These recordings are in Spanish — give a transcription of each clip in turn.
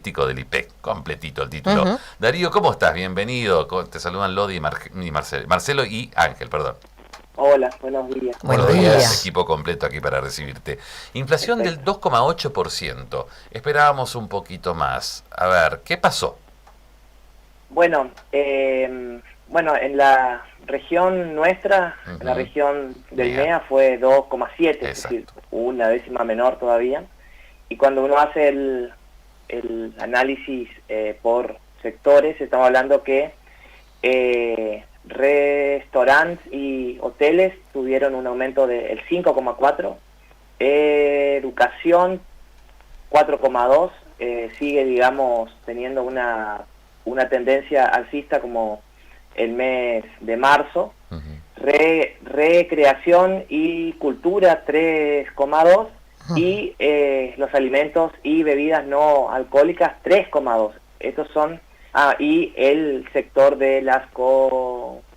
del IPEC, completito el título. Ujú. Darío, ¿cómo estás? Bienvenido. Te saludan Lodi y Marcelo y Ángel, perdón. Hola, buenos días. Buenos Buenos días, días. equipo completo aquí para recibirte. Inflación del Perfecto. 2,8%. Esperábamos un poquito más. A ver, ¿qué pasó? Bueno, en la región nuestra, en la Ujú. región del Bien, MEA fue 2,7, es decir, exacto. una décima menor todavía. Y cuando uno hace el análisis por sectores, estamos hablando que restaurantes y hoteles tuvieron un aumento del 5,4, educación 4,2, sigue, digamos, teniendo una tendencia alcista como el mes de marzo. Ujú. Recreación y cultura 3,2 Ujú. y los alimentos y bebidas no alcohólicas 3,2. Estos son, y el sector de las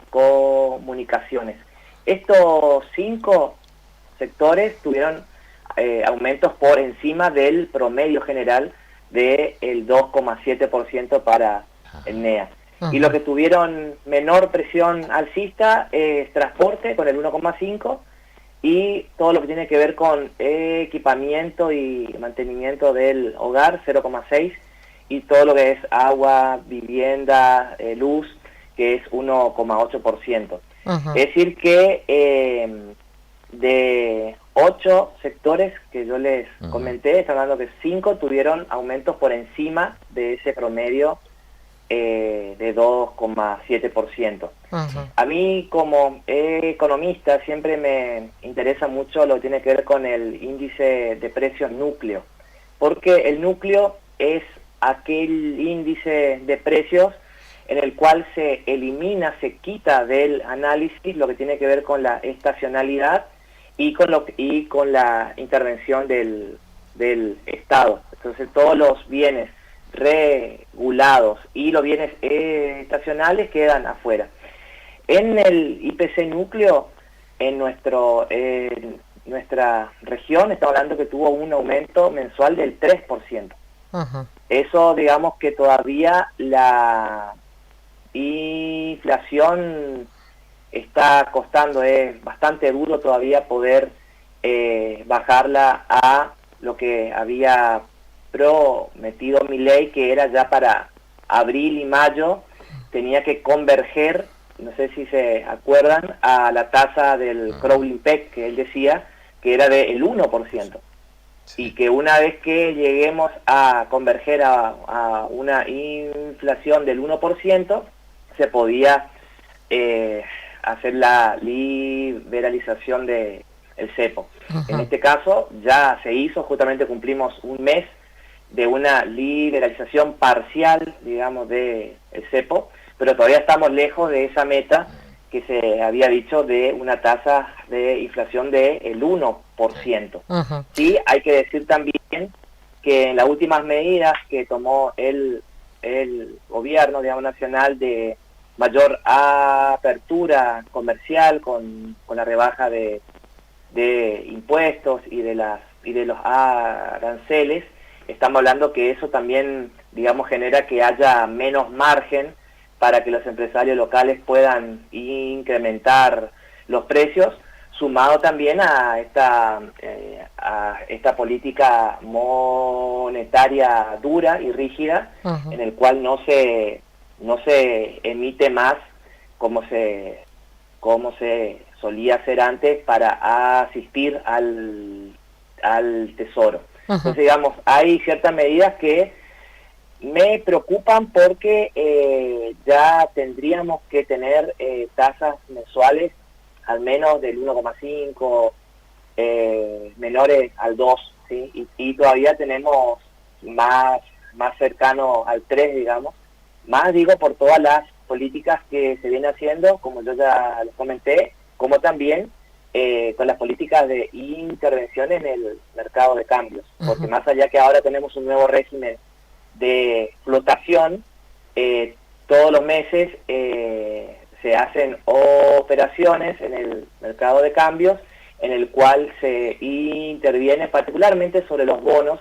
comunicaciones. Estos 5 sectores tuvieron aumentos por encima del promedio general del 2,7% para el NEA. Y lo Ujú. que tuvieron menor presión alcista es transporte con el 1,5 y todo lo que tiene que ver con equipamiento y mantenimiento del hogar 0,6 y todo lo que es agua, vivienda, luz, que es 1,8%. Ujú. Es decir que de 8 sectores que yo les Ujú. comenté, está hablando que 5 tuvieron aumentos por encima de ese promedio de 2,7%. Ujú. A mí como economista siempre me interesa mucho lo que tiene que ver con el índice de precios núcleo, porque el núcleo es aquel índice de precios en el cual se elimina, se quita del análisis lo que tiene que ver con la estacionalidad y con la intervención del Estado. Entonces todos los bienes regulados y los bienes estacionales quedan afuera. En el IPC núcleo, nuestra región, estamos hablando que tuvo un aumento mensual del 3%. Ujú. Eso, digamos que todavía la inflación está costando, es bastante duro todavía poder bajarla a lo que había prometido Milei, que era ya para abril y mayo, tenía que converger, no sé si se acuerdan, a la tasa del Ujú. crawling peg, que él decía que era del 1%. Y Sí. que una vez que lleguemos a converger a una inflación del 1%, se podía eh, hacer la liberalización del cepo. En Ujú. este caso ya se hizo, justamente cumplimos un mes de una liberalización parcial, digamos, del cepo, pero todavía estamos lejos de esa meta que se había dicho de una tasa de inflación del Sí. 1%. Ujú. Sí, hay que decir también que en las últimas medidas que tomó el gobierno, digamos, nacional, de mayor apertura comercial con la rebaja de impuestos y de los aranceles, estamos hablando que eso también, digamos, genera que haya menos margen para que los empresarios locales puedan incrementar los precios, sumado también a esta política monetaria dura y rígida, Ujú. en el cual no se emite más como se solía hacer antes para asistir al tesoro. Ujú. Entonces, digamos, hay ciertas medidas que me preocupan porque ya tendríamos que tener tasas mensuales al menos del 1,5, menores al 2, ¿sí? Y todavía tenemos más cercano al 3, digamos. Más digo por todas las políticas que se vienen haciendo, como yo ya les comenté, como también con las políticas de intervención en el mercado de cambios. Porque Ujú. más allá que ahora tenemos un nuevo régimen de flotación, todos los meses se hacen operaciones en el mercado de cambios en el cual se interviene particularmente sobre los bonos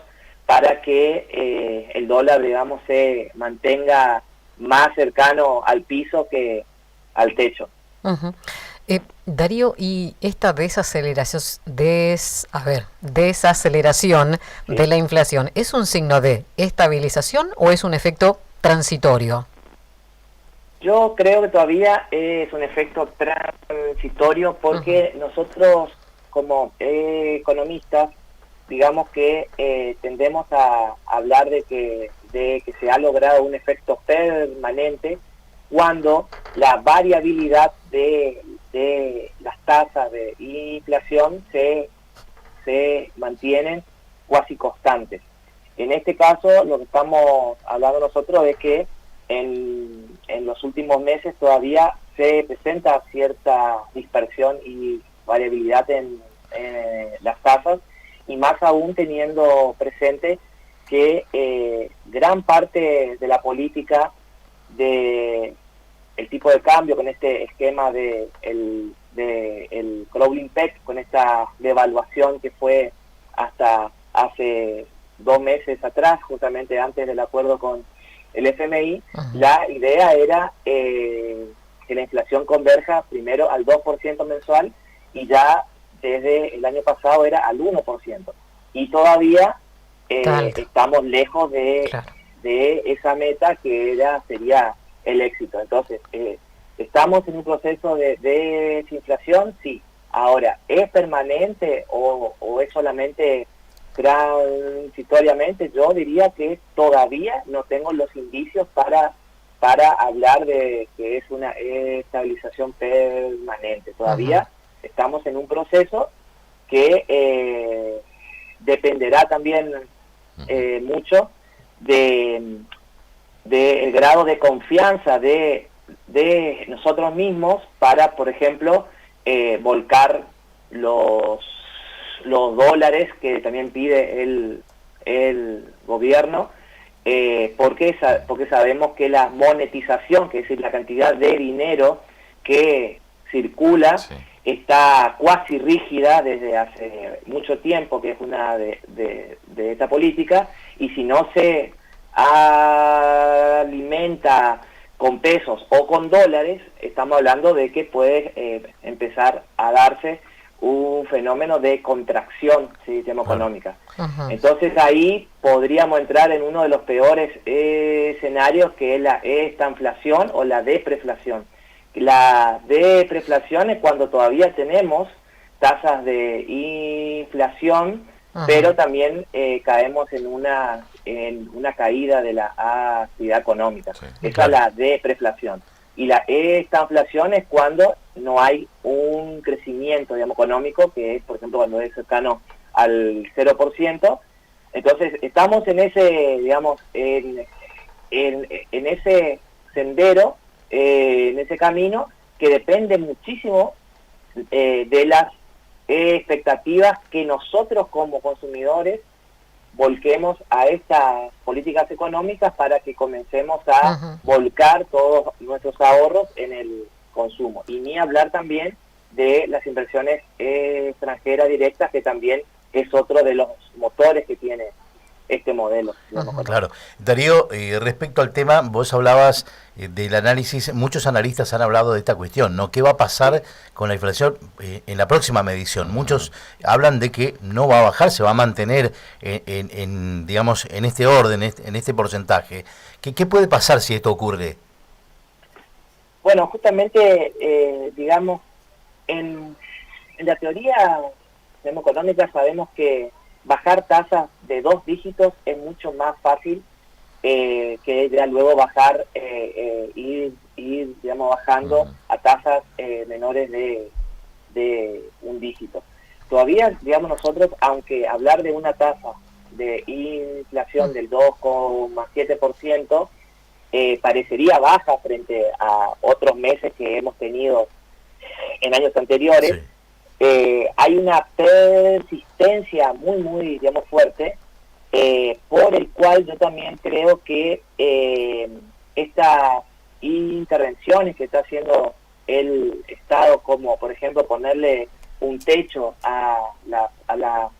para que el dólar, digamos, se mantenga más cercano al piso que al techo. Uh-huh. Darío, ¿y esta desaceleración Sí. de la inflación es un signo de estabilización o es un efecto transitorio? Yo creo que todavía es un efecto transitorio porque nosotros como economistas, digamos que tendemos a hablar de que se ha logrado un efecto permanente cuando la variabilidad de las tasas de inflación se mantienen cuasi constantes. En este caso, lo que estamos hablando nosotros es que en los últimos meses todavía se presenta cierta dispersión y variabilidad en las tasas, y más aún teniendo presente que gran parte de la política de el tipo de cambio con este esquema de el crawling peg, con esta devaluación que fue hasta hace 2 meses atrás, justamente antes del acuerdo con el FMI, la idea era que la inflación converja primero al 2% mensual, y ya desde el año pasado era al 1%. Y todavía estamos lejos de esa meta que sería el éxito. Entonces, ¿estamos en un proceso de desinflación? Sí. Ahora, ¿es permanente o es solamente transitoriamente? Yo diría que todavía no tengo los indicios para hablar de que es una estabilización permanente. Todavía estamos en un proceso que dependerá también mucho del grado de confianza de nosotros mismos para, por ejemplo, volcar los dólares que también pide el gobierno, porque sabemos que la monetización, que es decir, la cantidad de dinero que circula, está cuasi rígida desde hace mucho tiempo, que es una de esta política, y si no se alimenta con pesos o con dólares, estamos hablando de que puede empezar a darse un fenómeno de contracción del sistema económica. Entonces ahí podríamos entrar en uno de los peores escenarios, que es la estanflación o la depreflación. La depreflación es cuando todavía tenemos tasas de inflación, pero también caemos en una caída de la actividad económica. Esa es la depreflación. Y la estanflación es cuando no hay un crecimiento, digamos, económico, que es, por ejemplo, cuando es cercano al 0%. Entonces, estamos en ese, digamos, en ese sendero, en ese camino, que depende muchísimo de las expectativas que nosotros como consumidores volquemos a estas políticas económicas para que comencemos a volcar todos nuestros ahorros en el consumo. Y ni hablar también de las inversiones extranjeras directas, que también es otro de los motores que tiene este modelo. Claro. Darío, respecto al tema, vos hablabas del análisis, muchos analistas han hablado de esta cuestión, ¿no? ¿Qué va a pasar con la inflación en la próxima medición? Muchos hablan de que no va a bajar, se va a mantener digamos, en este orden, en este porcentaje. ¿Qué puede pasar si esto ocurre? Bueno, justamente, digamos, en la teoría económica sabemos que bajar tasas de 2 dígitos es mucho más fácil que ya luego bajar, ir digamos, bajando a tasas menores de 1 dígito. Todavía, digamos, nosotros, aunque hablar de una tasa de inflación del 2,7%, parecería baja frente a otros meses que hemos tenido en años anteriores, hay una persistencia muy, digamos, fuerte, por el cual yo también creo que estas intervenciones que está haciendo el Estado, como por ejemplo ponerle un techo a las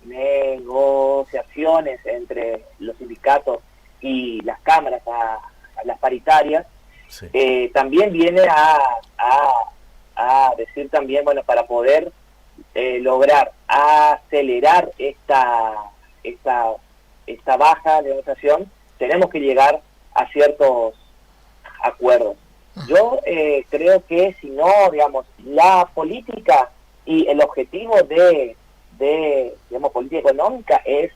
negociaciones entre los sindicatos y las cámaras, a las paritarias, Sí. También viene a decir también, bueno, para poder lograr acelerar esta baja de negociación, tenemos que llegar a ciertos acuerdos. Yo creo que si no, digamos, la política y el objetivo de digamos, política económica es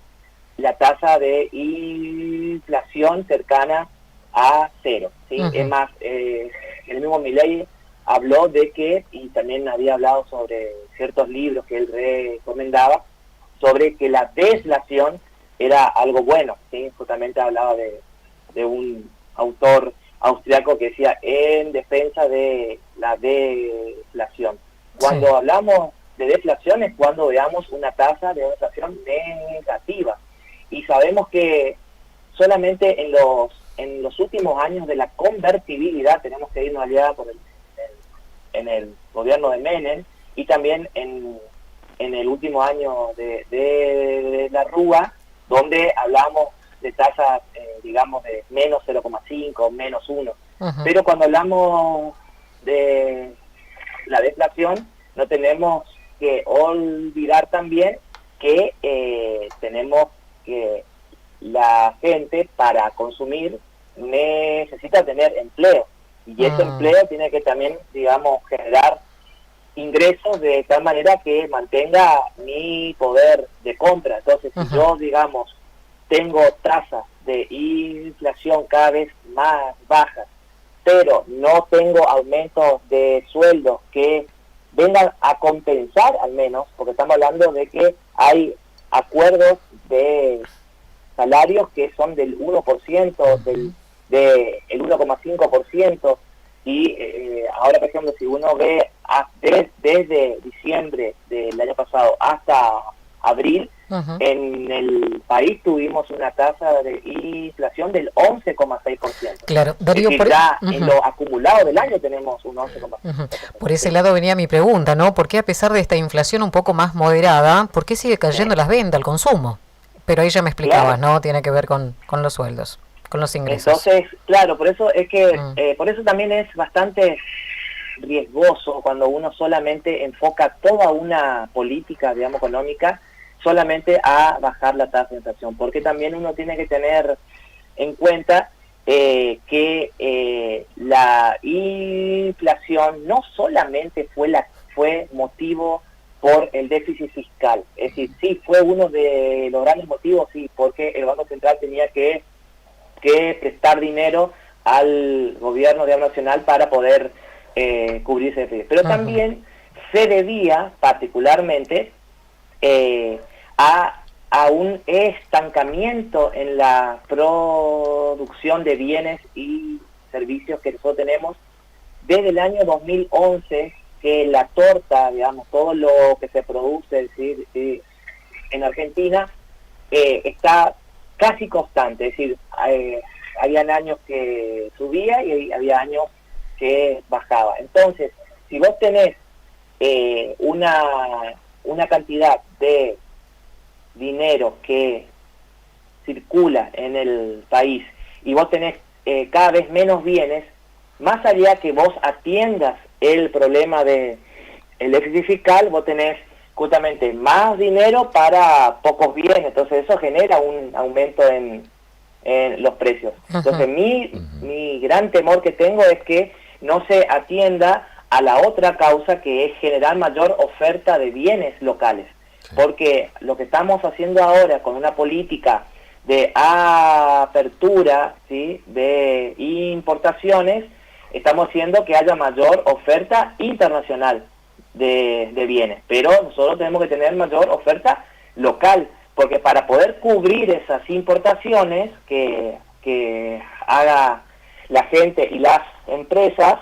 la tasa de inflación cercana a cero, ¿sí? Uh-huh. Es más, el mismo Milei habló de que, y también había hablado sobre ciertos libros que él recomendaba, sobre que la deflación era algo bueno, ¿sí? Justamente hablaba de un autor austriaco que decía en defensa de la deflación. Cuando hablamos de deflación es cuando veamos una tasa de inflación negativa, y sabemos que solamente en los últimos años de la convertibilidad, tenemos que irnos allá en el gobierno de Menem, y también en el último año de la Rúa, donde hablamos de tasas, digamos, de menos 0,5, menos 1. Uh-huh. Pero cuando hablamos de la deflación, no tenemos que olvidar también que tenemos que la gente para consumir necesita tener empleo, y ese empleo tiene que también, digamos, generar ingresos de tal manera que mantenga mi poder de compra. Entonces, si yo, digamos, tengo tasas de inflación cada vez más bajas, pero no tengo aumentos de sueldos que vengan a compensar, al menos, porque estamos hablando de que hay acuerdos de salarios que son del 1%, del 1,5%, y ahora, por ejemplo, si uno ve desde diciembre del año pasado hasta abril, en el país tuvimos una tasa de inflación del 11,6%. Claro, Darío, es decir, ya en lo acumulado del año tenemos un 11,6%. Por ese lado venía mi pregunta, ¿no? ¿Por qué, a pesar de esta inflación un poco más moderada, por qué sigue cayendo las ventas, el consumo? Pero ahí ya me explicabas, ¿no? Tiene que ver con los sueldos, con los ingresos. Entonces, claro, por eso es que por eso también es bastante riesgoso cuando uno solamente enfoca toda una política, digamos, económica solamente a bajar la tasa de inflación, porque también uno tiene que tener en cuenta que la inflación no solamente fue motivo por el déficit fiscal, es decir, sí, fue uno de los grandes motivos, sí, porque el Banco Central tenía que prestar dinero al gobierno nacional para poder cubrirse de déficit, pero también se debía particularmente a un estancamiento en la producción de bienes y servicios que nosotros tenemos desde el año 2011, que la torta, digamos, todo lo que se produce, es decir, en Argentina está casi constante, es decir, habían años que subía y había años que bajaba. Entonces, si vos tenés una cantidad de dinero que circula en el país y vos tenés cada vez menos bienes, más allá que vos atiendas el problema de el déficit fiscal, vos tenés justamente más dinero para pocos bienes, entonces eso genera un aumento en los precios. Entonces mi gran temor que tengo es que no se atienda a la otra causa, que es generar mayor oferta de bienes locales, porque lo que estamos haciendo ahora con una política de apertura, ¿sí?, de importaciones, estamos haciendo que haya mayor oferta internacional de bienes, pero nosotros tenemos que tener mayor oferta local, porque para poder cubrir esas importaciones que haga la gente y las empresas,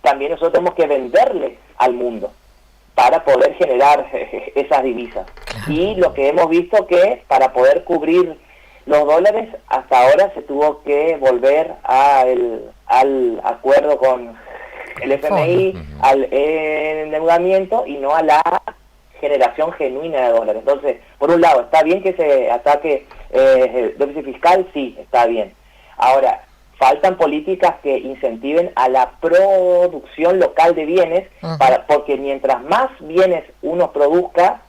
también nosotros tenemos que venderle al mundo para poder generar esas divisas. Y lo que hemos visto que para poder cubrir los dólares, hasta ahora se tuvo que volver al acuerdo con el FMI, al endeudamiento, y no a la generación genuina de dólares. Entonces, por un lado, está bien que se ataque el déficit fiscal, sí, está bien. Ahora, faltan políticas que incentiven a la producción local de bienes, porque mientras más bienes uno produzca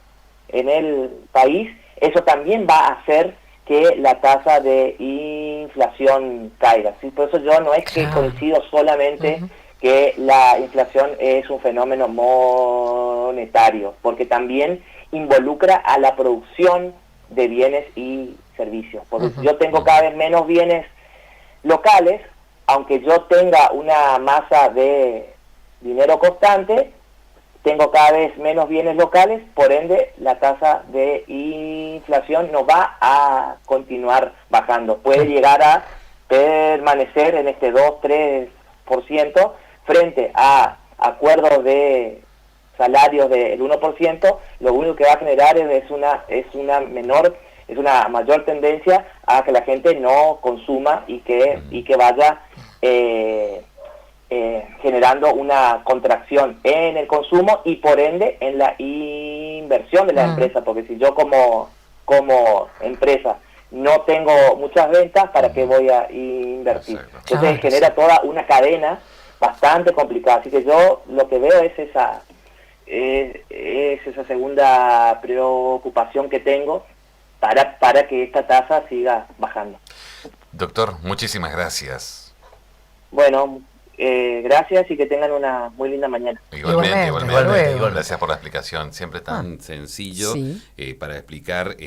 en el país, eso también va a hacer que la tasa de inflación caiga. ¿Sí? Por eso yo no es que coincido solamente que la inflación es un fenómeno monetario, porque también involucra a la producción de bienes y servicios. Porque yo tengo cada vez menos bienes locales, aunque yo tenga una masa de dinero constante, tengo cada vez menos bienes locales, por ende la tasa de inflación no va a continuar bajando. Puede llegar a permanecer en este 2-3% frente a acuerdos de salarios del 1%, lo único que va a generar es una mayor tendencia a que la gente no consuma y que vaya generando una contracción en el consumo y por ende en la inversión de la empresa, porque si yo como empresa no tengo muchas ventas, ¿para qué voy a invertir? Entonces genera toda una cadena bastante complicada, así que yo lo que veo es esa segunda preocupación que tengo para que esta tasa siga bajando. Doctor, muchísimas gracias. Bueno, gracias y que tengan una muy linda mañana. Igualmente. Igualmente. Gracias por la explicación, siempre tan sencillo para explicar.